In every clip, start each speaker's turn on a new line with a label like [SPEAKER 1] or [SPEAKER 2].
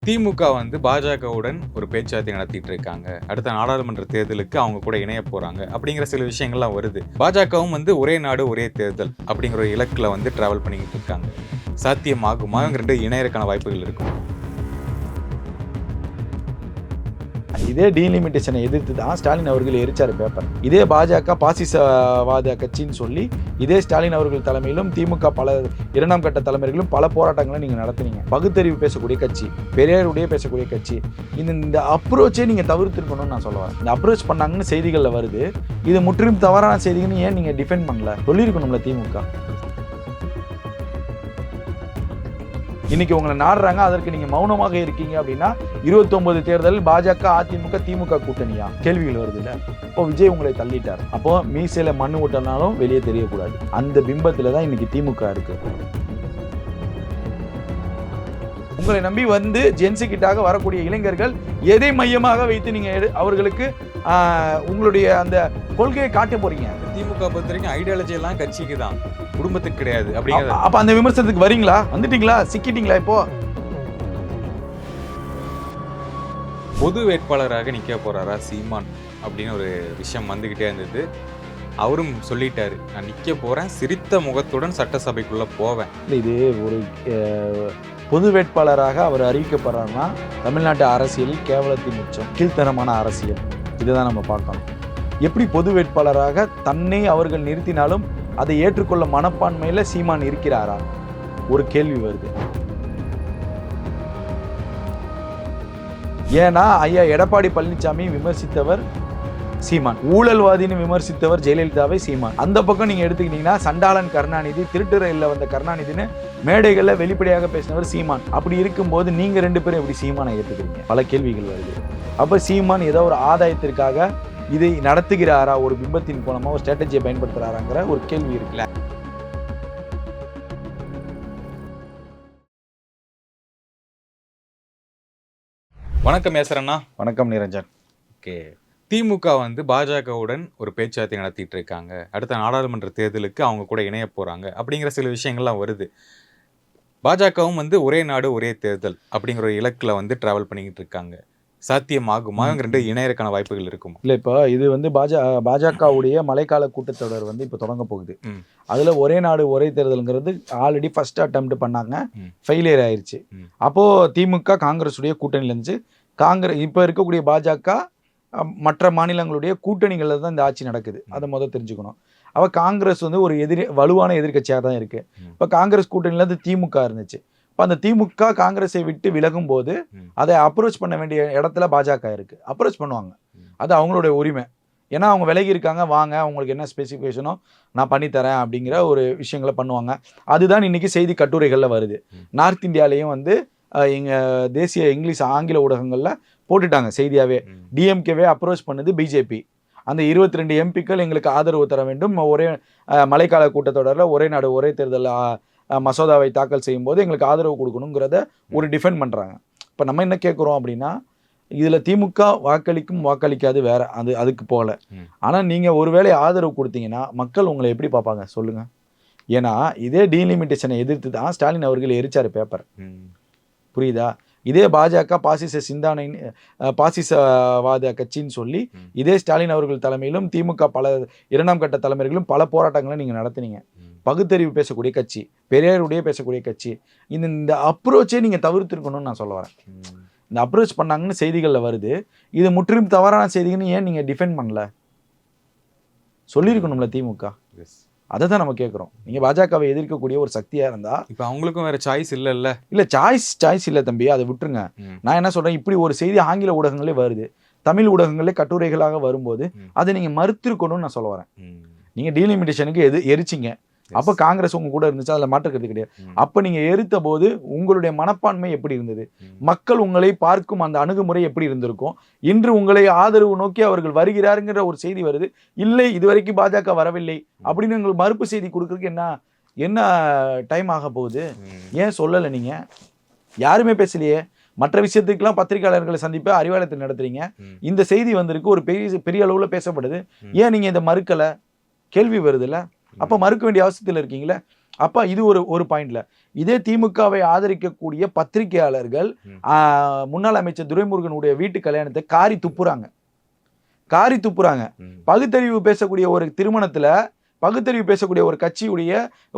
[SPEAKER 1] திமுக பாஜகவுடன் ஒரு பேச்சுவார்த்தை நடத்திட்டு இருக்காங்க. அடுத்த நாடாளுமன்ற தேர்தலுக்கு அவங்க கூட இணைய போறாங்க அப்படிங்கிற சில விஷயங்கள்லாம் வருது. பாஜகவும் ஒரே நாடு ஒரே தேர்தல் அப்படிங்கிற ஒரு இலக்குல டிராவல் பண்ணிக்கிட்டு இருக்காங்க. சாத்தியமாகுமா? இவங்க ரெண்டு இணையறக்கான வாய்ப்புகள் இருக்கும்.
[SPEAKER 2] இதே டீலிமிட்டேஷனை எதிர்த்து தான் ஸ்டாலின் அவர்கள் எரிச்சார் பேப்பர். இதே பாஜக பாசிசவாத கட்சின்னு சொல்லி இதே ஸ்டாலின் அவர்கள் தலைமையிலும் திமுக பல இரண்டாம் கட்ட தலைமையிலும் பல போராட்டங்களை நீங்க நடத்துனீங்க. பகுத்தறிவு பேசக்கூடிய கட்சி, பெரியாருடைய பேசக்கூடிய கட்சி, இந்த அப்ரோச்சே நீங்க தவிர்த்திருக்கணும்னு நான் சொல்லுவேன். இந்த அப்ரோச் பண்ணாங்கன்னு செய்திகள்ல வருது. இது முற்றிலும் தவறான செய்தின்னு ஏன் நீங்க டிஃபெண்ட் பண்ணல? சொல்லியிருக்கணும்ல திமுக. இன்னைக்கு உங்களை நாடுறாங்க, அதற்கு நீங்க மௌனமாக இருக்கீங்க அப்படின்னா 29 தேர்தல் பாஜக அதிமுக திமுக கூட்டணியா கேள்விகள் வருது இல்ல. இப்போ விஜய் உங்களை தள்ளிட்டார். அப்போ மீசையில மண்ணு விட்டனாலும் வெளியே தெரியக்கூடாது. அந்த பிம்பத்துல தான் இன்னைக்கு திமுக இருக்கு. உங்களை நம்பி ஜென்சி கிட்டாக வரக்கூடிய இளைஞர்கள் எதை மையமாக வைத்து நீங்க அவர்களுக்கு உங்களுடைய அந்த கொள்கையை காட்ட போறீங்க?
[SPEAKER 1] திமுக பொறுத்த வரைக்கும் ஐடியாலஜி எல்லாம் கட்சிக்கு தான், குடும்பத்துக்கு கிடையாது. அப்படிங்கிற
[SPEAKER 2] அப்ப அந்த விமர்சனத்துக்கு வரீங்களா? வந்துட்டீங்களா? சிக்கிட்டீங்களா? இப்போ
[SPEAKER 1] பொது வேட்பாளராக நிக்க போறாரா சீமான் அப்படின்னு ஒரு விஷயம் வந்துகிட்டே இருந்தது. அவரும் சொல்லிட்டாரு, நான் நிக்க போறேன், சிரித்த முகத்துடன் சட்டசபைக்குள்ள போவேன்.
[SPEAKER 2] இது ஒரு பொது வேட்பாளராக அவர் அறிவிக்கப்படுறாருன்னா தமிழ்நாட்டு அரசியலில் கேவலத்தின் உச்சம், கீழ்த்தரமான அரசியல். இதுதான் நம்ம பார்க்கணும். எப்படி பொது வேட்பாளராக தன்னை அவர்கள் நிறுத்தினாலும் அதை ஏற்றுக்கொள்ள மனப்பான்மையில சீமான் இருக்கிறாரா? ஒரு கேள்வி வருது. ஏன்னா ஐயா எடப்பாடி பழனிசாமி விமர்சித்தவர் சீமான், ஊழல்வாதின்னு விமர்சித்தவர் ஜெயலலிதாவை சீமான். அந்த பக்கம் நீங்க எடுத்துக்கிட்டீங்கன்னா சண்டாளன் கருணாநிதி, திருட்டு ரயில்ல வந்த கருணாநிதினு மேடைகள்ல வெளிப்படையாக பேசினவர் சீமான். அப்படி இருக்கும்போது நீங்க ரெண்டு பேரும் எப்படி சீமானை ஏற்றுக்கிறீங்க? பல கேள்விகள் வருது. அப்ப சீமான் ஏதோ ஒரு ஆதாயத்திற்காக இதை நடத்துகிறாரா? ஒரு பிம்பத்தின் மூலமா ஒரு ஸ்ட்ராட்டஜியை பயன்படுத்துறாராங்கிற ஒரு கேள்வி இருக்குல்ல.
[SPEAKER 1] வணக்கம் ஏசரண்ணா.
[SPEAKER 2] வணக்கம் நிரஞ்சன்.
[SPEAKER 1] ஓகே, திமுக பாஜகவுடன் ஒரு பேச்சுவார்த்தை நடத்திட்டு இருக்காங்க. அடுத்த நாடாளுமன்ற தேர்தலுக்கு அவங்க கூட இணைய போறாங்க அப்படிங்கிற சில விஷயங்கள்லாம் வருது. பாஜகவும் ஒரே நாடு ஒரே தேர்தல் அப்படிங்கிற ஒரு இலக்குல டிராவல் பண்ணிக்கிட்டு இருக்காங்க. சாத்தியமாகுமா? இவங்க ரெண்டு இணையறக்கான வாய்ப்புகள் இருக்கும்.
[SPEAKER 2] இல்ல, இப்போ இது பாஜகவுடைய மழைக்கால கூட்டத்தொடர் இப்போ தொடங்க போகுது. அதுல ஒரே நாடு ஒரே தேர்தல்ங்கிறது ஆல்ரெடி ஃபர்ஸ்ட் அட்டெம்ப்ட் பண்ணாங்க, ஃபெயிலியர் ஆயிருச்சு. அப்போ திமுக காங்கிரஸ் உடைய கூட்டணியில இருந்துச்சு. இப்ப இருக்கக்கூடிய பாஜக மற்ற மாநிலங்களுடைய கூட்டணிகள்ல தான் இந்த ஆட்சி நடக்குது. அதை முதல் தெரிஞ்சுக்கணும். அவ காங்கிரஸ் ஒரு வலுவான எதிர்கட்சியாக தான் இருக்கு. இப்ப காங்கிரஸ் கூட்டணியில இருந்து திமுக இருந்துச்சு. இப்போ அந்த திமுக காங்கிரஸை விட்டு விலகும் போது அதை அப்ரோச் பண்ண வேண்டிய இடத்துல பாஜக இருக்கு. அப்ரோச் பண்ணுவாங்க, அது அவங்களுடைய உரிமை. ஏன்னா அவங்க விலகி இருக்காங்க, வாங்க உங்களுக்கு என்ன ஸ்பெசிஃபிகேஷனோ நான் பண்ணித்தரேன் அப்படிங்கிற ஒரு விஷயங்களை பண்ணுவாங்க. அதுதான் இன்னைக்கு செய்தி கட்டுரைகள்ல வருது. நார்த் இந்தியாலையும் எங்க தேசிய இங்கிலீஷ் ஆங்கில ஊடகங்கள்ல போட்டுட்டாங்க செய்தியாவே. டிஎம்கேவே அப்ரோச் பண்ணுது பிஜேபி. அந்த 22 எம்பிக்கள் எங்களுக்கு ஆதரவு தர வேண்டும், ஒரே மழைக்கால கூட்டத்தொடரில் ஒரே நாடு ஒரே தேர்தல் மசோதாவை தாக்கல் செய்யும் போது எங்களுக்கு ஆதரவு கொடுக்கணுங்கிறத ஒரு டிஃபெண்ட் பண்ணுறாங்க. இப்போ நம்ம என்ன கேட்குறோம் அப்படின்னா, இதில் திமுக வாக்களிக்கும் வாக்களிக்காது வேற, அதுக்கு போகல. ஆனால் நீங்கள் ஒருவேளை ஆதரவு கொடுத்தீங்கன்னா மக்கள் உங்களை எப்படி பார்ப்பாங்க சொல்லுங்கள்? ஏன்னா இதே டீலிமிட்டேஷனை எதிர்த்து தான் ஸ்டாலின் அவர்கள் எரிச்சார் பேப்பர். புரியுதா? இதே பாஜக பாசிசவாத கட்சின்னு சொல்லி இதே ஸ்டாலின் அவர்கள் தலைமையிலும் திமுக பல இரண்டாம் கட்ட தலைமையிலும் பல போராட்டங்களை நீங்கள் நடத்துனீங்க. பகுத்தறிவு பேசக்கூடிய கட்சி, பெரியாருடைய பேசக்கூடிய கட்சி, இந்த அப்ரோச்சே நீங்க தவிர்த்திருக்கணும்னு நான் சொல்ல வரேன். இந்த அப்ரோச் பண்ணாங்கன்னு செய்திகள்ல வருது. இது முற்றிலும் தவறான செய்தின்னு ஏன் நீங்க டிஃபெண்ட் பண்ணல? சொல்லியிருக்கணும்ல திமுக. அதை தான் நம்ம கேட்குறோம். நீங்க பாஜகவை எதிர்க்கக்கூடிய ஒரு சக்தியா இருந்தா
[SPEAKER 1] இப்போ அவங்களுக்கும் வேற சாய்ஸ் இல்ல
[SPEAKER 2] சாய்ஸ் இல்லை தம்பி, அதை விட்டுருங்க. நான் என்ன சொல்றேன், இப்படி ஒரு செய்தி ஆங்கில ஊடகங்களே வருது, தமிழ் ஊடகங்களே கட்டுரைகளாக வரும்போது அதை நீங்க மறுத்திருக்கணும்னு நான் சொல்ல வரேன். நீங்க டீலிமிட்டேஷனுக்கு எரிச்சிங்க, அப்போ காங்கிரஸ் உங்க கூட இருந்துச்சு, அதில் மாற்றுக்கிறது கிடையாது. அப்போ நீங்க எரித்த போது உங்களுடைய மனப்பான்மை எப்படி இருந்தது? மக்கள் உங்களை பார்க்கும் அந்த அணுகுமுறை எப்படி இருந்திருக்கும்? இன்று உங்களை ஆதரவு நோக்கி அவர்கள் வருகிறாருங்கிற ஒரு செய்தி வருது. இல்லை, இதுவரைக்கும் பாஜக வரவில்லை அப்படின்னு உங்களுக்கு மறுப்பு செய்தி கொடுக்கறதுக்கு என்ன டைம் ஆக போகுது? ஏன் சொல்லலை? நீங்க யாருமே பேசலையே. மற்ற விஷயத்துக்கெல்லாம் பத்திரிகையாளர்களை சந்திப்ப அறிவாலயத்தில் நடத்துறீங்க. இந்த செய்தி வந்திருக்கு, ஒரு பெரிய அளவுல பேசப்படுது. ஏன் நீங்க இதை மறுக்கல? கேள்வி வருதுல்ல. அப்ப மறுக்க வேண்டிய அவசியத்தில் இருக்கீங்களே. அப்ப இது ஒரு பாயிண்ட்ல இதே திமுகவை ஆதரிக்கக்கூடிய பத்திரிகையாளர்கள் முன்னாள் அமைச்சர் துரைமுருகனுடைய வீட்டு கல்யாணத்தை காரி துப்புறாங்க. பகுத்தறிவு பேசக்கூடிய ஒரு திருமணத்துல பகுத்தறிவு பேசக்கூடிய ஒரு கட்சியுடைய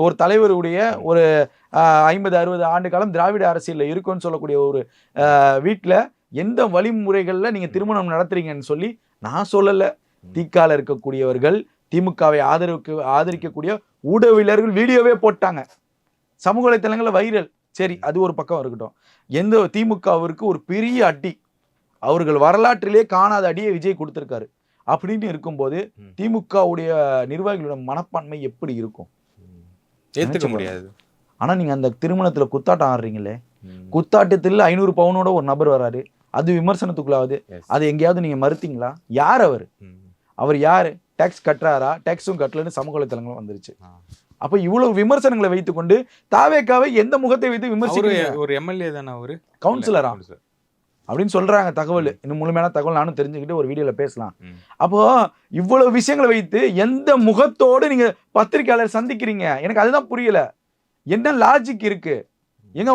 [SPEAKER 2] ஒரு தலைவருடைய ஒரு 50-60 ஆண்டு காலம் திராவிட அரசியல்ல இருக்குன்னு சொல்லக்கூடிய ஒரு வீட்டுல எந்த வழிமுறைகள்ல நீங்க திருமணம் நடத்துறீங்கன்னு சொல்லி நான் சொல்லல. திகால இருக்கக்கூடியவர்கள், திமுகவை ஆதரிக்கக்கூடிய ஊடகவியலாளர்கள் வீடியோவே போட்டாங்க, சமூக வலைத்தளங்கள்ல வைரல். சரி, அது ஒரு பக்கம் இருக்கட்டும். எந்த திமுகவிற்கு ஒரு பெரிய அடி, அவர்கள் வரலாற்றிலே காணாத அடியை விஜய் கொடுத்திருக்காரு. அப்படின்னு இருக்கும்போது திமுகவுடைய நிர்வாகிகளோட மனப்பான்மை எப்படி இருக்கும்?
[SPEAKER 1] ஏத்துக்க முடியாது.
[SPEAKER 2] ஆனா நீங்க அந்த திருமணத்துல குத்தாட்டம் ஆடுறீங்களே, குத்தாட்டத்தில் 500 பவுனோட ஒரு நபர் வராரு, அது விமர்சனத்துக்குள்ளாவது. அது எங்கேயாவது நீங்க மறுத்தீங்களா? யார் அவர் யாரு? டேக்ஸ் கட்டுறாரா? டேக்ஸும் கட்டலன்னு சமூக வலைத்தளங்களும் வந்துருச்சு. அப்ப இவ்வளவு விமர்சனங்களை வைத்துக்கொண்டு தாவேக்காவை எந்த முகத்தை வைத்து விமர்சிக்கிறீங்க?
[SPEAKER 1] ஒரு எம்எல்ஏ தானே, அவரு
[SPEAKER 2] கவுன்சிலரா அப்படின்னு சொல்றாங்க. தகவல் இன்னும் முழுமையான தகவல் நானும் தெரிஞ்சுக்கிட்டு ஒரு வீடியோல பேசலாம். அப்போ இவ்வளவு விஷயங்களை வைத்து எந்த முகத்தோடு நீங்க பத்திரிகையாளர் சந்திக்கிறீங்க? எனக்கு அதுதான் புரியல. என்ன லாஜிக் இருக்கு? ஏங்க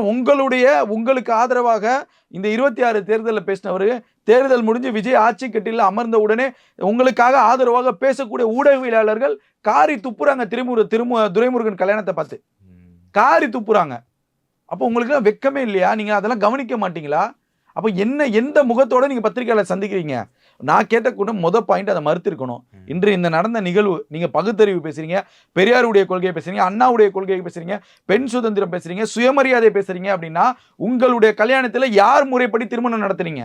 [SPEAKER 2] உங்களுக்கு ஆதரவாக இந்த 26 தேர்தலில் பேசினவரு, தேர்தல் முடிஞ்சு விஜய் ஆட்சி கட்டில அமர்ந்த உடனே உங்களுக்காக ஆதரவாக பேசக்கூடிய ஊடகவியலாளர்கள் காரி துப்புறாங்க. துரைமுருகன் கல்யாணத்தை பார்த்து காரி துப்புறாங்க. அப்போ உங்களுக்கு வெக்கமே இல்லையா? நீங்க அதெல்லாம் கவனிக்க மாட்டீங்களா? அப்போ எந்த முகத்தோட நீங்க பத்திரிகையாளர் சந்திக்கிறீங்க? நான் கேட்ட கூட பாயிண்ட் அதை மறுத்திருக்கணும். இன்று இந்த நடந்த நிகழ்வு, நீங்க பகுத்தறிவு பேசுறீங்க, பெரியாருடைய கொள்கையை பேசுறீங்க, அண்ணாவுடைய கொள்கையை பேசுறீங்க, பெண் சுதந்திரம் பேசுறீங்க, சுயமரியாதை பேசுறீங்க அப்படின்னா உங்களுடைய கல்யாணத்துல யார் முறைப்படி திருமணம் நடத்துறீங்க?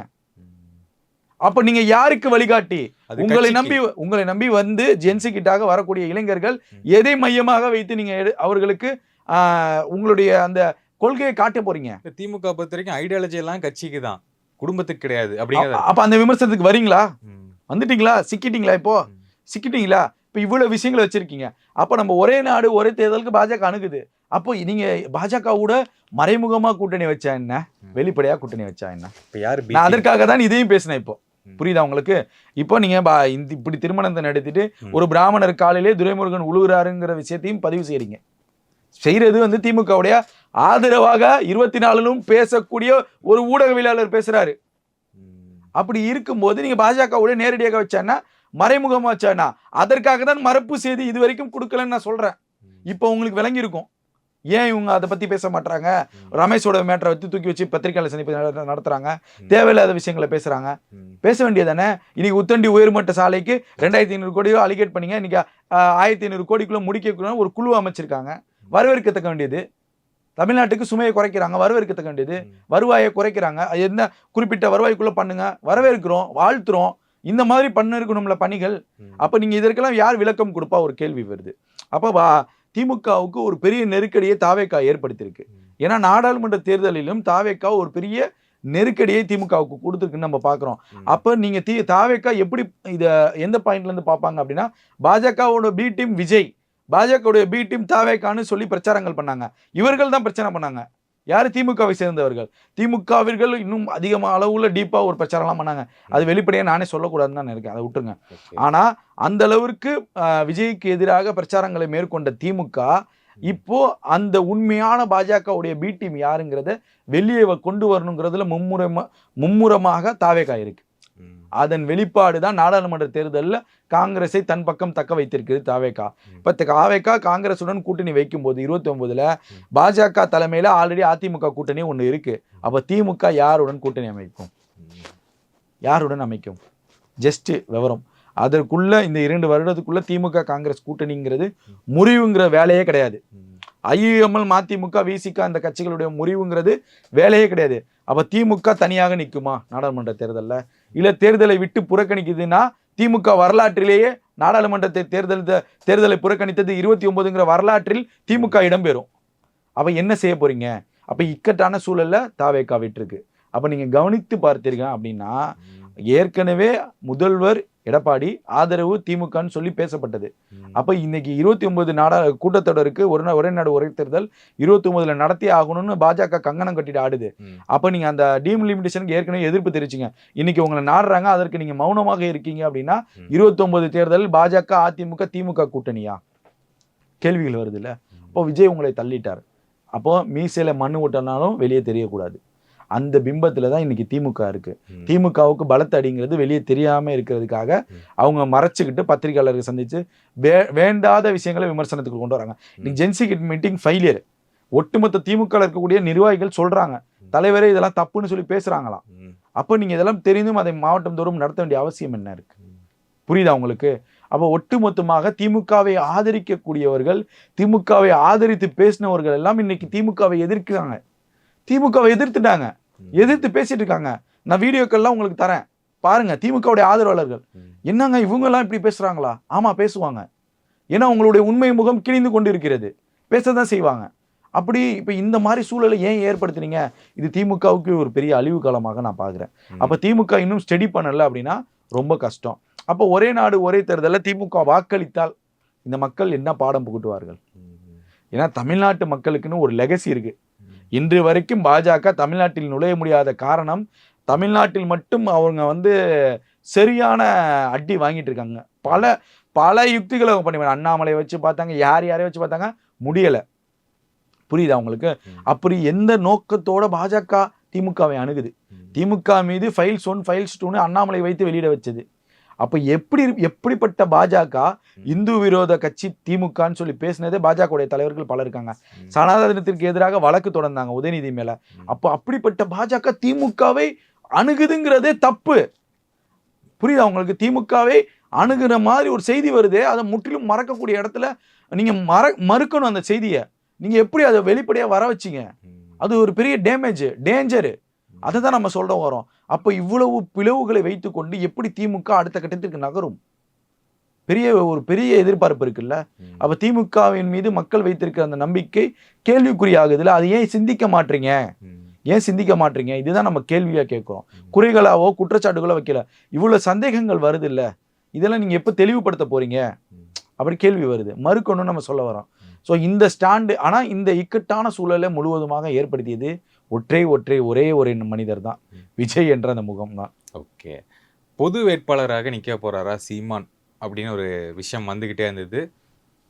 [SPEAKER 2] அப்ப நீங்க யாருக்கு வழிகாட்டி? உங்களை நம்பி வந்து ஜென்சி கிட்டாக வரக்கூடிய இளைஞர்கள் எதை மையமாக வைத்து நீங்க அவர்களுக்கு உங்களுடைய அந்த கொள்கையை காட்ட போறீங்க?
[SPEAKER 1] திமுக பொறுத்த வரைக்கும் ஐடியாலஜி எல்லாம் கட்சிக்கு தான், குடும்பத்துக்கு கிடையாது அப்படிங்கிறது.
[SPEAKER 2] அப்ப அந்த விமர்சனத்துக்கு வரீங்களா? வந்துட்டீங்களா? சிக்கிட்டீங்களா? இப்ப இவ்வளவு விஷயங்களை வச்சிருக்கீங்க. அப்ப நம்ம ஒரே நாடு ஒரே தேர்தலுக்கு பாஜக அணுகுது. அப்போ நீங்க பாஜகவோட மறைமுகமா கூட்டணி வச்சா என்ன, வெளிப்படையா கூட்டணி வச்சா என்ன? நான் அதற்காக தான் இதையும் பேசினேன். இப்போ புரியுதா உங்களுக்கு? இப்போ நீங்க இப்படி திருமணத்தை நடத்திட்டு ஒரு பிராமணர் காலையிலே துரைமுருகன் உழுவுறாருங்கிற விஷயத்தையும் பதிவு செய்யறது திமுகவுடைய ஆதரவாக 24லும் பேசக்கூடிய ஒரு ஊடகவியலாளர் பேசுறாரு. அப்படி இருக்கும்போது நீங்க பாஜகவுடைய நேரடியாக வச்சானா, மறைமுகமா வச்சானா, அதற்காக தான் மரப்பு செய்தி இது வரைக்கும் கொடுக்கலன்னு நான் சொல்றேன். இப்போ உங்களுக்கு விளங்கி இருக்கும் ஏன் இவங்க அதை பத்தி பேச மாட்டாங்க. ரமேஷோட மேட்டரை வச்சு தூக்கி வச்சு பத்திரிகையாளர் சந்திப்பு நடத்துறாங்க, தேவையில்லாத விஷயங்களை பேசுறாங்க. பேச வேண்டியதானே? இன்னைக்கு உத்தண்டி உயர்மட்ட சாலைக்கு 2500 கோடியோ அலிகேட் பண்ணீங்க, இன்னைக்கு 1500 கோடிக்குள்ள முடிக்க ஒரு குழு அமைச்சிருக்காங்க. வரவேற்கத்தக்க வேண்டியது. தமிழ்நாட்டுக்கு சுமையை குறைக்கிறாங்க, வரவேற்கத்தக்க வேண்டியது. வருவாயை குறைக்கிறாங்க, என்ன குறிப்பிட்ட வருவாய்க்குள்ள பண்ணுங்க, வரவேற்கிறோம், வாழ்த்துறோம். இந்த மாதிரி பண்ணிருக்கணும்ல பணிகள். அப்ப நீங்க இதற்கெல்லாம் யார் விளக்கம் கொடுப்பா? ஒரு கேள்வி வருது. அப்ப திமுகவுக்கு ஒரு பெரிய நெருக்கடியை தாவேக்கா ஏற்படுத்தியிருக்கு. ஏன்னா நாடாளுமன்ற தேர்தலிலும் தாவேக்கா ஒரு பெரிய நெருக்கடியை திமுகவுக்கு கொடுத்துருக்குன்னு நம்ம பார்க்குறோம். அப்போ நீங்கள் தாவேக்கா எப்படி இதை எந்த பாயிண்ட்லேருந்து பார்ப்பாங்க அப்படின்னா, பாஜகவோட பி டீம் விஜய், பாஜகவுடைய பி டீம் தாவேக்கான்னு சொல்லி பிரச்சாரங்கள் பண்ணாங்க. இவர்கள் தான் பிரச்சனை பண்ணாங்க. யார்? திமுகவை சேர்ந்தவர்கள். திமுகவிர்கள் இன்னும் அதிகமாக அளவுல டீப்பாக ஒரு பிரச்சாரம்லாம் பண்ணாங்க. அது வெளிப்படையாக நானே சொல்லக்கூடாதுன்னு தான் நினைக்கிறேன், அதை விட்டுருங்க. ஆனால் அந்த அளவிற்கு விஜய்க்கு எதிராக பிரச்சாரங்களை மேற்கொண்ட திமுக இப்போ அந்த உண்மையான பாஜகவுடைய பி டீம் யாருங்கிறத வெளியே கொண்டு வரணுங்கிறதுல மும்முரமாக தாவேக்கா இருக்கு. அதன் வெளிப்பாடு தான் நாடாளுமன்ற தேர்தலில் காங்கிரஸை தன் பக்கம் தக்க வைத்திருக்கிறது தாவேக்கா. இப்போ தாவேக்கா காங்கிரசுடன் கூட்டணி வைக்கும்போது 29ல் பாஜக தலைமையில் ஆல்ரெடி அதிமுக கூட்டணி ஒன்று இருக்கு. அப்போ திமுக யாருடன் கூட்டணி அமைக்கும்? யாருடன் அமைக்கும்? ஜஸ்ட் விவரம். அதற்குள்ள இந்த 2 வருடத்துக்குள்ள திமுக காங்கிரஸ் கூட்டணிங்கிறது முறிவுங்கிற வேலையே கிடையாது. ஐஎம்எல் மதிமுக விசிக அந்த கட்சிகளுடைய முறிவுங்கிறது வேலையே கிடையாது. அப்ப திமுக தனியாக நிற்குமா நாடாளுமன்ற தேர்தலில்? இல்ல தேர்தலை விட்டு புறக்கணிக்குதுன்னா திமுக வரலாற்றிலேயே நாடாளுமன்றத்தை தேர்தலை புறக்கணித்தது 29ங்கிற வரலாற்றில் திமுக இடம்பெறும். அப்ப என்ன செய்ய போறீங்க? அப்ப இக்கட்டான சூழல்ல தாவேக்கா விட்டுருக்கு. அப்ப நீங்க கவனித்து பார்த்தீங்க அப்படின்னா, ஏற்கனவே முதல்வர் எடப்பாடி ஆதரவு திமுகன்னு சொல்லி பேசப்பட்டது. அப்ப இன்னைக்கு 29 கூட்டத்தொடருக்கு ஒரே நாடு ஒரே தேர்தல் 29ல் நடத்தி ஆகணும்னு பாஜக கங்கணம் கட்டிட்டு ஆடுது. அப்ப நீங்க அந்த டீலிமிட்டேஷனுக்கு ஏற்கனவே எதிர்ப்பு தெரிவிச்சிங்க. இன்னைக்கு உங்களை நாடுறாங்க, அதற்கு நீங்க மௌனமாக இருக்கீங்க அப்படின்னா 29 தேர்தல் பாஜக அதிமுக திமுக கூட்டணியா? கேள்விகள் வருது இல்ல? இப்போ விஜய் உங்களை தள்ளிட்டார். அப்போ மீசையில மண்ணு விட்டனாலும் வெளியே தெரியக்கூடாது. அந்த பிம்பத்துல தான் இன்னைக்கு திமுக இருக்கு. திமுகவுக்கு பலத்த அடிங்கிறது வெளியே தெரியாம இருக்கிறதுக்காக அவங்க மறைச்சுக்கிட்டு பத்திரிகையாளர்கள் சந்திச்சு வேண்டாத விஷயங்களை விமர்சனத்துக்கு கொண்டு வராங்க. இன்னைக்கு ஜென்சி கிட் மீட்டிங் ஃபெயிலியர். ஒட்டுமொத்த திமுக இருக்கக்கூடிய நிர்வாகிகள் சொல்றாங்க, தலைவரே இதெல்லாம் தப்புன்னு சொல்லி பேசுறாங்களாம். அப்போ நீங்க இதெல்லாம் தெரிந்தும் அதை மாவட்டம் தோறும் நடத்த வேண்டிய அவசியம் என்ன இருக்கு? புரியுதா உங்களுக்கு? அப்போ ஒட்டுமொத்தமாக திமுகவை ஆதரிக்கக்கூடியவர்கள், திமுகவை ஆதரித்து பேசினவர்கள் எல்லாம் இன்னைக்கு திமுகவை எதிர்க்கிறாங்க. திமுகவை எதிர்த்துட்டாங்க, எதிர்த்து பேசிட்டு இருக்காங்க. நான் வீடியோக்கள்லாம் உங்களுக்கு தரேன் பாருங்க. திமுகவுடைய ஆதரவாளர்கள் என்னங்க இவங்க எல்லாம் இப்படி பேசுறாங்களா? ஆமா பேசுவாங்க. ஏன்னா உங்களுடைய உண்மை முகம் கிழிந்து கொண்டு இருக்கிறது, பேசதான் செய்வாங்க. அப்படி இப்ப இந்த மாதிரி சூழலை ஏன் ஏற்படுத்துறீங்க? இது திமுகவுக்கு ஒரு பெரிய அழிவு காலமாக நான் பாக்குறேன். அப்ப திமுக இன்னும் ஸ்டடி பண்ணல அப்படின்னா ரொம்ப கஷ்டம். அப்போ ஒரே நாடு ஒரே தேர்தலில் திமுக வாக்களித்தால் இந்த மக்கள் என்ன பாடம் புகட்டுவார்கள்? ஏன்னா தமிழ்நாட்டு மக்களுக்குன்னு ஒரு லெகசி இருக்கு. இன்று வரைக்கும் பாஜக தமிழ்நாட்டில் நுழைய முடியாத காரணம், தமிழ்நாட்டில் மட்டும் அவங்க சரியான அடி வாங்கிட்டு இருக்காங்க. பல பல யுக்திகளை அவங்க பண்ணி, அண்ணாமலை வச்சு பார்த்தாங்க, யாரையும் வச்சு பார்த்தாங்க, முடியல. புரியுதா உங்களுக்கு? அப்படி எந்த நோக்கத்தோட பாஜக திமுகவை அணுகுது? திமுக மீது ஃபைல்ஸ் 1 ஃபைல்ஸ் 2 அண்ணாமலை வைத்து வெளியிட வச்சது. அப்ப எப்படிப்பட்ட பாஜக இந்து விரோத கட்சி திமுகன்னு சொல்லி பேசினதே பாஜகவுடைய தலைவர்கள் பலர் இருக்காங்க. சனாதனத்திற்கு எதிராக வழக்கு தொடர்ந்தாங்க உதயநிதி மேல. அப்ப அப்படிப்பட்ட பாஜக திமுகவை அணுகுதுங்கிறதே தப்பு. புரியுதா உங்களுக்கு? திமுகவை அணுகுற மாதிரி ஒரு செய்தி வருது, அதை முற்றிலும் மறக்கக்கூடிய இடத்துல நீங்க மறுக்கணும் அந்த செய்தியை. நீங்க எப்படி அதை வெளிப்படையா வர வச்சீங்க? அது ஒரு பெரிய டேஞ்சரு. அதை தான் நம்ம சொல்ல வரோம். அப்ப இவ்வளவு பிளவுகளை வைத்துக்கொண்டு எப்படி திமுக அடுத்த கட்டத்திற்கு நகரும்? ஒரு பெரிய எதிர்பார்ப்பு இருக்குல்ல. அப்ப திமுகவின் மீது மக்கள் வைத்திருக்கிற அந்த நம்பிக்கை கேள்விக்குறியாகுதுல. அது ஏன் சிந்திக்க மாட்டீங்க? இதுதான் நம்ம கேள்வியா கேட்கிறோம். குறைகளாவோ குற்றச்சாட்டுகளோ வைக்கல. இவ்வளவு சந்தேகங்கள் வருது இல்ல, இதெல்லாம் நீங்க எப்ப தெளிவுபடுத்த போறீங்க? அப்படி கேள்வி வருது. மறுக்கணும்னு நம்ம சொல்ல வரோம். ஸோ இந்த ஸ்டாண்டு, ஆனா இந்த இக்கட்டான சூழலை முழுவதுமாக ஏற்படுத்தியது ஒரே ஒரு மனிதர் தான், விஜய் என்ற அந்த முகம் தான்.
[SPEAKER 1] ஓகே, பொது வேட்பாளராக நிற்க போறாரா சீமான் அப்படின்னு ஒரு விஷயம் வந்துகிட்டே இருந்தது.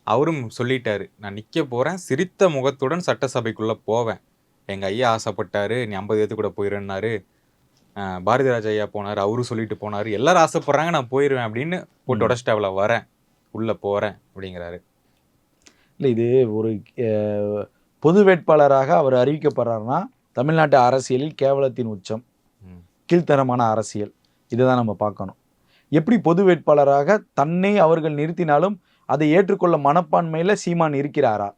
[SPEAKER 1] அவரும் சொல்லிட்டாரு, நான் நிற்க போறேன், சிரித்த முகத்துடன் சட்டசபைக்குள்ள போவேன். எங்க ஐயா ஆசைப்பட்டாரு, நீ 50 பேத்து கூட போயிருன்னாரு. பாரதி ராஜா ஐயா போனாரு, அவரும் சொல்லிட்டு போனாரு, எல்லாரும் ஆசைப்படுறாங்க, நான் போயிடுவேன் அப்படின்னு போட்டு உடச்சிட்டாவில வரேன், உள்ள போறேன் அப்படிங்கிறாரு.
[SPEAKER 2] இல்லை, இது ஒரு பொது வேட்பாளராக அவர் அறிவிக்கப்படுறாருன்னா தமிழ்நாட்டு அரசியலில் கேவலத்தின் உச்சம், கீழ்த்தரமான அரசியல், இதுதான் நம்ம பார்க்கணும். எப்படி பொது வேட்பாளராக தன்னை அவர்கள் நிறுத்தினாலும் அதை ஏற்றுக்கொள்ள மனப்பான்மையில சீமான் இருக்கிறாரா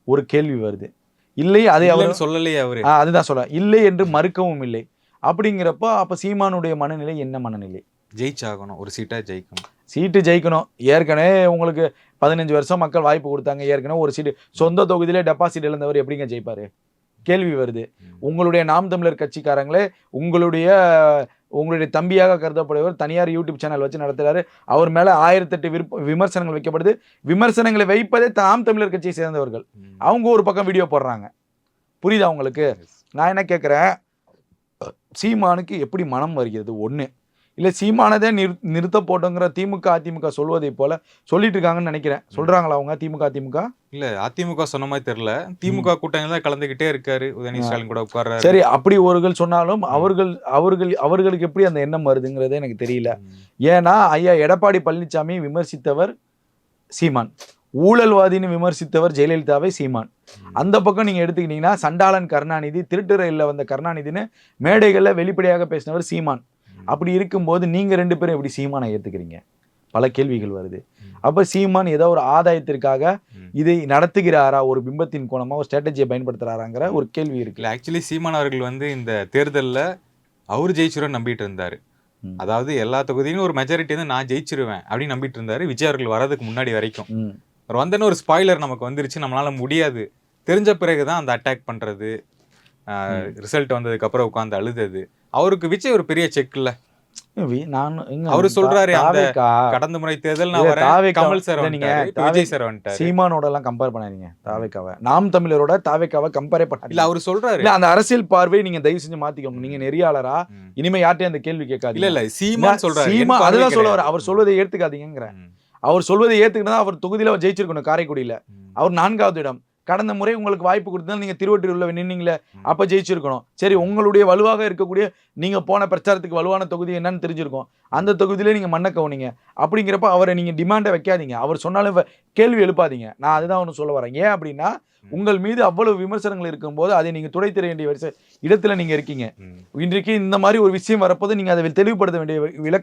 [SPEAKER 2] ஒரு கேள்வி வருது. இல்லை, அதை அவர்
[SPEAKER 1] சொல்லலையே. அவரு
[SPEAKER 2] அதுதான் சொல்ல, இல்லை என்று மறுக்கவும் இல்லை. அப்படிங்கிறப்போ அப்ப சீமானுடைய மனநிலை என்ன மனநிலை?
[SPEAKER 1] ஜெயிச்சாகணும், ஒரு
[SPEAKER 2] சீட்டு ஜெயிக்கணும். ஏற்கனவே உங்களுக்கு 15 வருஷம் மக்கள் வாய்ப்பு கொடுத்தாங்க. ஏற்கனவே ஒரு சீட்டு சொந்த தொகுதியிலே டெபாசிட் இழந்தவர் எப்படிங்க ஜெயிப்பாரு? கேள்வி வருது. உங்களுடைய நாம் தமிழர் கட்சிக்காரங்களே உங்களுடைய தம்பியாக கருதப்படுவர் தனியார் யூடியூப் சேனல் வச்சு நடத்துறாரு. அவர் மேல 1008 விமர்சனங்கள் வைக்கப்படுது. விமர்சனங்களை வைப்பதே நாம் தமிழர் கட்சியை சேர்ந்தவர்கள். அவங்க ஒரு பக்கம் வீடியோ போடுறாங்க. புரியுதா உங்களுக்கு? நான் என்ன கேட்கிறேன், சீமானுக்கு எப்படி மனம் வருகிறது? ஒண்ணு இல்லை, சீமானதே நிறுத்த போட்டோங்கிற திமுக அதிமுக சொல்வதை போல சொல்லிட்டு இருக்காங்கன்னு நினைக்கிறேன். சொல்றாங்களா அவங்க அதிமுக?
[SPEAKER 1] இல்ல, அதிமுக சொன்ன மாதிரி தெரியல. திமுக கூட்டணியில கலந்துகிட்டே இருக்காரு, உதயநிதி ஸ்டாலின் கூட உட்கார்றாரு.
[SPEAKER 2] சரி, அப்படி ஒருகள் சொன்னாலும் அவர்களுக்கு எப்படி அந்த எண்ணம் வருதுங்கிறதே எனக்கு தெரியல. ஏன்னா ஐயா எடப்பாடி பழனிசாமி விமர்சித்தவர் சீமான், ஊழல்வாதின்னு விமர்சித்தவர் ஜெயலலிதாவை சீமான். அந்த பக்கம் நீங்க எடுத்துக்கிட்டீங்கன்னா சண்டாளன் கருணாநிதி, திருட்டு ரயில்ல வந்த கருணாநிதினு மேடைகள்ல வெளிப்படையாக பேசினவர் சீமான். அப்படி இருக்கும்போது நீங்க 2 பேரும் எப்படி சீமானை ஏத்துக்கிறீங்க? பல கேள்விகள் வருது. அப்ப சீமான் ஏதோ ஒரு ஆதாயத்திற்காக இதை நடத்துகிறாரா, ஒரு பிம்பத்தின் கோணமா ஒரு ஸ்ட்ராட்டஜியை பயன்படுத்துறாராங்கிற ஒரு கேள்வி இருக்கு.
[SPEAKER 1] ஆக்சுவலி சீமான் அவர்கள் இந்த தேர்தலில் அவர் ஜெயிச்சிருவேன் நம்பிட்டு இருந்தாரு. அதாவது எல்லா தொகுதியிலும் ஒரு மெஜாரிட்டி வந்து நான் ஜெயிச்சிருவேன் அப்படின்னு நம்பிட்டு இருந்தாரு, விஜய் அவர்கள் வரதுக்கு முன்னாடி வரைக்கும். அவர் வந்தன்னு ஒரு ஸ்பாய்லர் நமக்கு வந்துருச்சு, நம்மளால முடியாது தெரிஞ்ச பிறகுதான் அந்த அட்டாக் பண்றது, ரிசல்ட் வந்ததுக்கு அப்புறம் உட்காந்து அழுதது. அவருக்கு விஜய் ஒரு பெரிய செக் இல்ல. அவரு சொல்றாரு, கடந்த முறை தேர்தல் கமல் சார் விஜய் சார் வந்துட்டாரு.
[SPEAKER 2] சீமானோட எல்லாம் கம்பேர் பண்ணாதீங்க தாவேக்காவை, நாம் தமிழரோட தாவேக்காவை கம்பேரே பண்ணாதீங்க.
[SPEAKER 1] இல்ல, அவரு சொல்றாரு,
[SPEAKER 2] அந்த அரசியல் பார்வை நீங்க தயவு செஞ்சு மாத்திக்கோங்க. நீங்க நெறியாளரா, இனிமே யார்ட்டையும் அந்த கேள்வி கேட்காதீங்க.
[SPEAKER 1] இல்ல சீமான் சொல்றாரு,
[SPEAKER 2] சீமான் அதுதான் சொல்லுவாரு. அவர் சொல்வதை ஏத்துக்காதீங்கிற, அவர் சொல்வதை ஏத்துக்கிட்டா அவர் தொகுதியில ஜெயிச்சிருக்கணும். காரைக்குடியில அவர் 4வது இடம், கடந்த முறை உங்களுக்கு வாய்ப்பு கொடுத்தாலும் நீங்க திருவொற்றியூர்ல நின்னீங்களே, அப்ப ஜெயிச்சிருக்கணும். சரி, உங்களுடைய வலுவாக இருக்கக்கூடிய நீங்க போன பிரச்சாரத்துக்கு வலுவான தொகுதி என்னன்னு தெரிஞ்சிருக்கும். அந்த தொகுதியிலே நீங்க மண்ணை கவுனீங்க. அப்படிங்கிறப்ப அவரை நீங்க டிமாண்டை வைக்காதீங்க. அவர் சொன்னாலும் கேள்வி எழுப்பாதீங்க. நான் அதுதான் ஒன்று சொல்ல வரேன். ஏன் அப்படின்னா, உங்கள் மீது அவ்வளவு விமர்சனங்கள் இருக்கும்போது அதை நீங்க துடைத்தெற வேண்டிய இடத்துல நீங்க இருக்கீங்க. இன்றைக்கு இந்த மாதிரி ஒரு விஷயம் வரப்போது நீங்க அதை தெளிவுபடுத்த வேண்டிய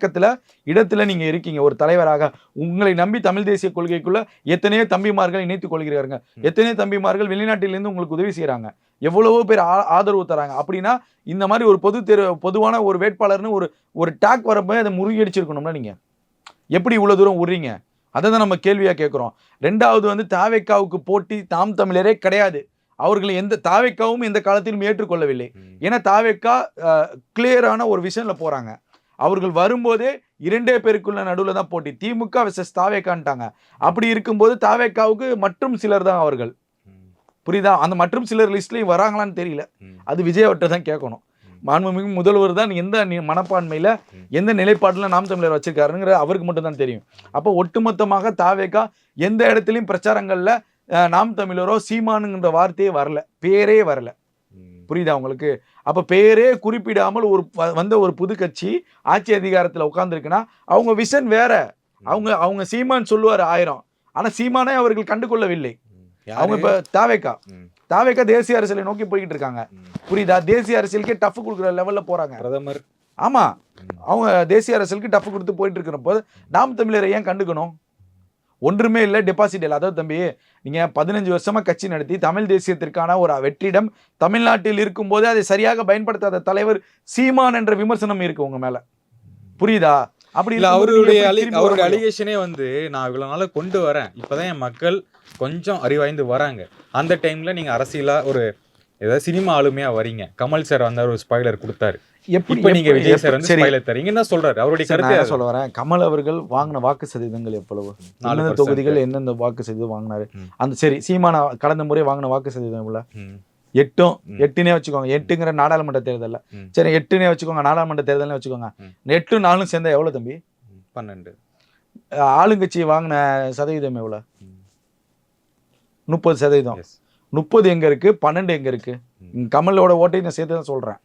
[SPEAKER 2] இடத்துல நீங்க இருக்கீங்க. ஒரு தலைவராக உங்களை நம்பி தமிழ் தேசிய கொள்கைக்குள்ள எத்தனையோ தம்பிமார்கள் இணைத்துக் கொள்கிறாருங்க. எத்தனையோ தம்பிமார்கள் வெளிநாட்டிலிருந்து உங்களுக்கு உதவி செய்யறாங்க. எவ்வளவோ பேர் ஆதரவு தராங்க. அப்படின்னா இந்த மாதிரி ஒரு பொதுவான ஒரு வேட்பாளர்னு ஒரு டாக் வரப்போ அதை முறியடிச்சிருக்கணும்னா நீங்க எப்படி இவ்வளவு தூரம் விடுறீங்க? அதை தான் நம்ம கேள்வியா கேட்கிறோம். ரெண்டாவது தாவேக்காவுக்கு போட்டி நாம் தமிழரே கிடையாது. அவர்களை தாவேக்காவும் எந்த காலத்திலும் ஏற்றுக்கொள்ளவில்லை. ஏன்னா தாவேக்கா கிளியரான ஒரு விஷயம்ல போறாங்க. அவர்கள் வரும்போதே 2 பேருக்குள்ள நடுவில் தான் போட்டி. திமுக வெர்சஸ் தாவேக்கான்ட்டாங்க. அப்படி இருக்கும்போது தாவேக்காவுக்கு மற்றும் சிலர் தான் அவர்கள். புரியுதா? அந்த மற்றும் சிலர் லிஸ்ட்லயும் வராங்களான்னு தெரியல. அது விஜயவட்ட தான் கேட்கணும். மாண்புமிகு முதல்வர் தான் எந்த மனப்பான்மையில எந்த நிலைப்பாட்டில் நாம் தமிழர் வச்சிருக்காருங்கிற அவருக்கு மட்டும் தான் தெரியும். அப்போ ஒட்டுமொத்தமாக தாவேக்கா எந்த இடத்துலையும் பிரச்சாரங்கள்ல நாம் தமிழரோ சீமானுங்கிற வார்த்தையே வரல, பேரே வரல. புரியுதா உங்களுக்கு? அப்ப பேரே குறிப்பிடாமல் ஒரு புது கட்சி ஆட்சி அதிகாரத்தில் உட்கார்ந்துருக்குன்னா அவங்க விஷன் வேற. அவங்க சீமான் சொல்லுவார் 1000, ஆனா சீமானே அவர்கள் கண்டுகொள்ளவில்லை. அவங்க இப்ப தாவேக்கா தேசிய அரசியலை நோக்கி போய்கிட்டு இருக்காங்க. புரியுதா? தேசிய அரசியலுக்கே டஃப் கொடுக்குற லெவல்ல போறாங்க.
[SPEAKER 1] பிரதமர்
[SPEAKER 2] ஆமா, அவங்க தேசிய அரசியலுக்கு டஃப் கொடுத்து போயிட்டு இருக்கிற போது நாம் தமிழரை ஏன் கண்டுக்கணும்? ஒன்றுமே இல்லை, டெபாசிட் இல்லை. அதாவது தம்பி, நீங்க 15 வருஷமா கட்சி நடத்தி தமிழ் தேசியத்திற்கான ஒரு வெற்றிடம் தமிழ்நாட்டில் இருக்கும் போது அதை சரியாக பயன்படுத்தாத தலைவர் சீமான் என்ற விமர்சனம் இருக்கு உங்க மேல. புரியுதா? அப்படி இல்ல,
[SPEAKER 1] அவருடைய அலிகேஷனே நான் இவ்வளவு நாள கொண்டு வரேன், இப்பதான் என் மக்கள் கொஞ்சம் அறிவாய்ந்து வராங்க. அந்த டைம்ல நீங்க அரசியலா ஒரு ஏதாவது சினிமா ஆளுமையா வரீங்க. கமல் சார் வந்தார், ஒரு ஸ்பாய்லர் கொடுத்தாரு. இப்ப நீங்க விஜய் சார் வந்து ஸ்பாய்லர் தரீங்க. என்ன சொல்றாரு? அவருடைய கருத்தை
[SPEAKER 2] சொல்ல வரேன். கமல் அவர்கள் வாங்கின வாக்கு சதவீதங்கள் எவ்வளவு? 4 தொகுதிகள் எந்தெந்த வாக்கு சதவீதம் வாங்கினாரு? அந்த சரி, சீமான கடந்த முறை வாங்கின வாக்கு சதவீதம் எவ்வளவு? 8னே வச்சுக்கோங்க. 8ங்கிற நாடாளுமன்ற தேர்தல். சரி, 8னே வச்சுக்கோங்க, நாடாளுமன்ற தேர்தல் வச்சுக்கோங்க. 8 4 சேர்ந்தா எவ்வளவு தம்பி?
[SPEAKER 1] 12.
[SPEAKER 2] ஆளுங்கட்சி வாங்கின சதவீதம் எவ்வளவு? 30%. 30 எங்க இருக்கு? 12 எங்க இருக்கு? கமலோட ஓட்டை நான் சேர்த்து தான் சொல்றேன்.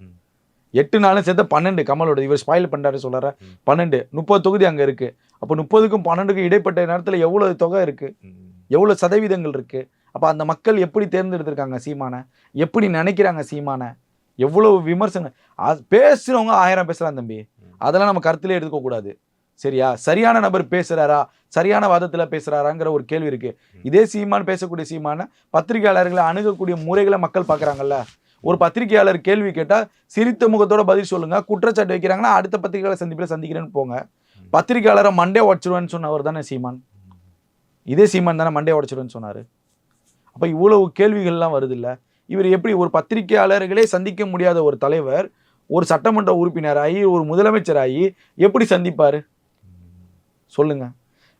[SPEAKER 2] 8 4 சேர்த்து 12 கமலோட. இவர் ஸ்பாயில் பண்றாரு சொல்றாரு 12. 30 தொகுதி அங்க இருக்கு. அப்போ 30க்கும் 12க்கும் இடைப்பட்ட நேரத்துல எவ்வளவு தொகை இருக்கு? எவ்வளவு சதவீதங்கள் இருக்கு? அப்ப அந்த மக்கள் எப்படி தேர்ந்தெடுத்திருக்காங்க சீமான? எப்படி நினைக்கிறாங்க சீமான? எவ்வளவு விமர்சனம் பேசுறவங்க 1000 பேசலாம் தம்பி. அதெல்லாம் நம்ம கருத்திலே எடுத்துக்க கூடாது. சரியா? சரியான நபர் பேசுறாரா, சரியான வாதத்துல பேசுறாராங்கிற ஒரு கேள்வி இருக்கு. இதே சீமான் பேசக்கூடிய சீமான பத்திரிகையாளர்களை அணுகக்கூடிய முறைகளை மக்கள் பாக்குறாங்கல்ல. ஒரு பத்திரிகையாளர் கேள்வி கேட்டா சிரித்த முகத்தோட பதில் சொல்லுங்க. குற்றச்சாட்டு வைக்கிறாங்கன்னா அடுத்த பத்திரிகையாளர் சந்திப்பில் சந்திக்கிறேன்னு போங்க. பத்திரிகையாளரை மண்டே உடச்சிருவேன்னு சொன்னவர் தானே சீமான். இதே சீமான் தானே மண்டே உடச்சிருவேன்னு சொன்னாரு. அப்ப இவ்வளவு கேள்விகள்லாம் வருது இல்ல. இவர் எப்படி ஒரு பத்திரிகையாளர்களே சந்திக்க முடியாத ஒரு தலைவர் ஒரு சட்டமன்ற உறுப்பினராகி ஒரு முதலமைச்சராகி எப்படி சந்திப்பாரு சொல்லுங்க?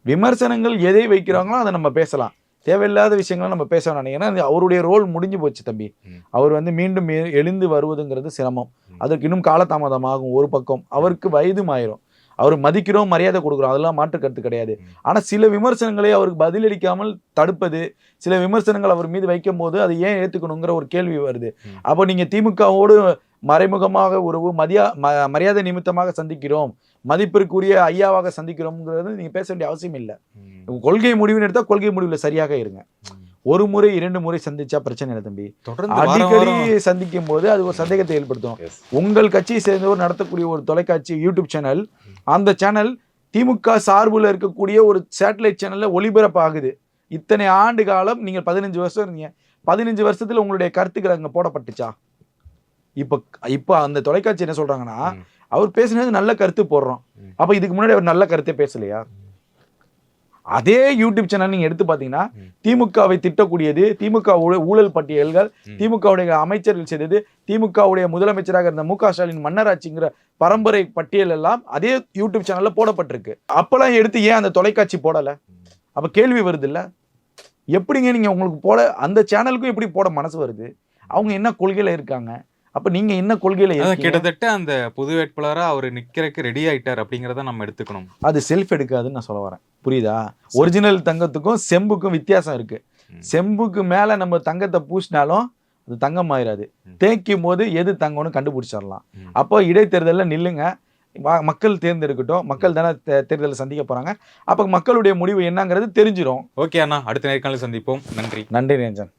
[SPEAKER 2] விமர்சனங்கள் எதை வைக்கிறாங்களோ அதை நம்ம பேசலாம். தேவையில்லாத விஷயங்களை நம்ம பேச வேணாம். ஏன்னா அவருடைய ரோல் முடிஞ்சு போச்சு தம்பி. அவர் மீண்டும் எழுந்து வருவதுங்கிறது சிரமம். அதற்கு இன்னும் காலதாமதமாகும். ஒரு பக்கம் அவருக்கு வயதும் ஆயிரும். அவர் மதிக்கிறோம், மரியாதை கொடுக்குறோம், அதெல்லாம் மாற்று கருத்து கிடையாது. ஆனால் சில விமர்சனங்களை அவருக்கு பதிலளிக்காமல் தடுப்பது, சில விமர்சனங்கள் அவர் மீது வைக்கும் போது அதை ஏன் ஏற்றுக்கணுங்கிற ஒரு கேள்வி வருது. அப்போ நீங்கள் திமுகவோடு மறைமுகமாக உறவு மரியாதை நிமித்தமாக சந்திக்கிறோம், மதிப்பிற்குரிய ஐயாவாக சந்திக்கிறோம்ங்கிறது நீங்கள் பேச வேண்டிய அவசியம் இல்லை. கொள்கை முடிவுன்னு எடுத்தால் கொள்கை முடிவில் சரியாக இருங்க. ஒரு முறை 2 முறை சந்திச்சா பிரச்சனை இல்லை தம்பி. அடிக்கடி சந்திக்கும் போது அது ஒரு சந்தேகத்தை ஏற்படுத்தும். உங்கள் கட்சியை சேர்ந்தவர் நடத்தக்கூடிய ஒரு தொலைக்காட்சி யூடியூப் சேனல், அந்த சேனல் திமுக சார்புல இருக்கக்கூடிய ஒரு சேட்டலைட் சேனல்ல ஒளிபரப்பாகுது. இத்தனை ஆண்டு காலம் நீங்கள் 15 வருஷம் இருந்தீங்க. 15 வருஷத்துல உங்களுடைய கருத்துக்கள் அங்க போடப்பட்டுச்சா? இப்ப அந்த தொலைக்காட்சி என்ன சொல்றாங்கன்னா, அவர் பேசுனது நல்ல கருத்து போடுறோம். அப்ப இதுக்கு முன்னாடி அவர் நல்ல கருத்தே பேசலையா? அதே யூடியூப் சேனல் நீங்க எடுத்து பாத்தீங்கன்னா திமுகவை திட்டக்கூடியது, திமுக ஊழல் பட்டியல்கள், திமுகவுடைய அமைச்சர்கள் செய்தது, திமுகவுடைய முதலமைச்சராக இருந்த மு.க. ஸ்டாலின் மன்னராட்சிங்கிற பரம்பரை பட்டியல் எல்லாம் அதே யூடியூப் சேனல்ல போடப்பட்டிருக்கு. அப்பெல்லாம் எடுத்து ஏன் அந்த தொலைக்காட்சி போடல? அப்ப கேள்வி வருது இல்ல. எப்படிங்க நீங்க உங்களுக்கு போட அந்த சேனலுக்கும் எப்படி போட மனசு வருது? அவங்க என்ன கொள்கையில இருக்காங்க? அப்ப நீங்க என்ன கொள்கையில இருக்கீங்க?
[SPEAKER 1] கிட்டத்தட்ட அந்த பொது வேட்பாளரா அவர் நிக்கிறதுக்கு ரெடி ஆயிட்டார் அப்படிங்கறத நம்ம எடுத்துக்கணும்.
[SPEAKER 2] அது செல்ஃப் எடுக்காதுன்னு நான் சொல்ல வரேன். புரியுதா? ஒரிஜினல் தங்கத்துக்கும் செம்புக்கும் வித்தியாசம் இருக்கு. செம்புக்கு மேல நம்ம தங்கத்தை பூசினாலும் அது தங்கம் ஆயிராது. தேய்க்கும் போது எது தங்கம்னு கண்டுபிடிச்சிடலாம். அப்போ இடைத்தேர்தலில் நில்லுங்க, மக்கள் தேர்ந்தெடுக்கட்டும். மக்கள் தானே தேர்தலை சந்திக்க போறாங்க. அப்போ மக்களுடைய முடிவு என்னங்கிறது தெரிஞ்சிடும்.
[SPEAKER 1] ஓகே அண்ணா, அடுத்த நேர்காணலில் சந்திப்போம். நன்றி.
[SPEAKER 2] நன்றி ரஞ்சன்.